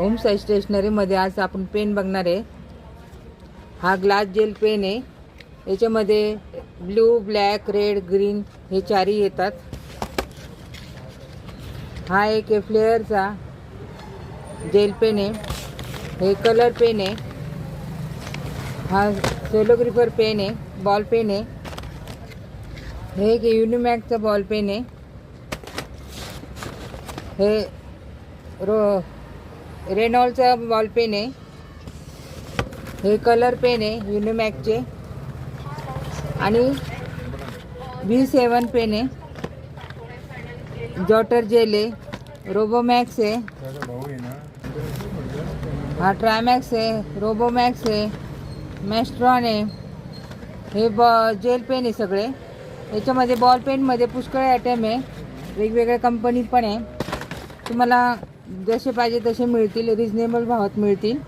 ओम साई स्टेशनरीमध्ये आज आपण पेन बघणार आहे। हा ग्लास जेल पेन आहे। याच्यामध्ये ब्लू, ब्लॅक, रेड, ग्रीन हे चारही येतात। हा एक फ्लेअरचा जेल पेन आहे। हे कलर पेन आहे। हा सेलोग्राफर पेन आहे, बॉल पेन आहे। हे एक युनिमॅकचा बॉल पेन आहे। हे रेनॉल्डचा बॉल पेन आहे। हे कलर पेन आहे युनिमॅकचे। आणि V7 पेन आहे। जॉटर जेल आहे, रोबोमॅक्स आहे। हा ट्रायमॅक्स आहे, रोबोमॅक्स आहे, मॅस्ट्रॉन आहे। हे जेल पेन आहे सगळे। याच्यामध्ये बॉल पेनमध्ये पुष्कळ आयटम आहे, वेगवेगळ्या कंपनी पण आहे। तुम्हाला जसे पाहिजे तसे मिळतील, रिजनेबल भावात मिळतील।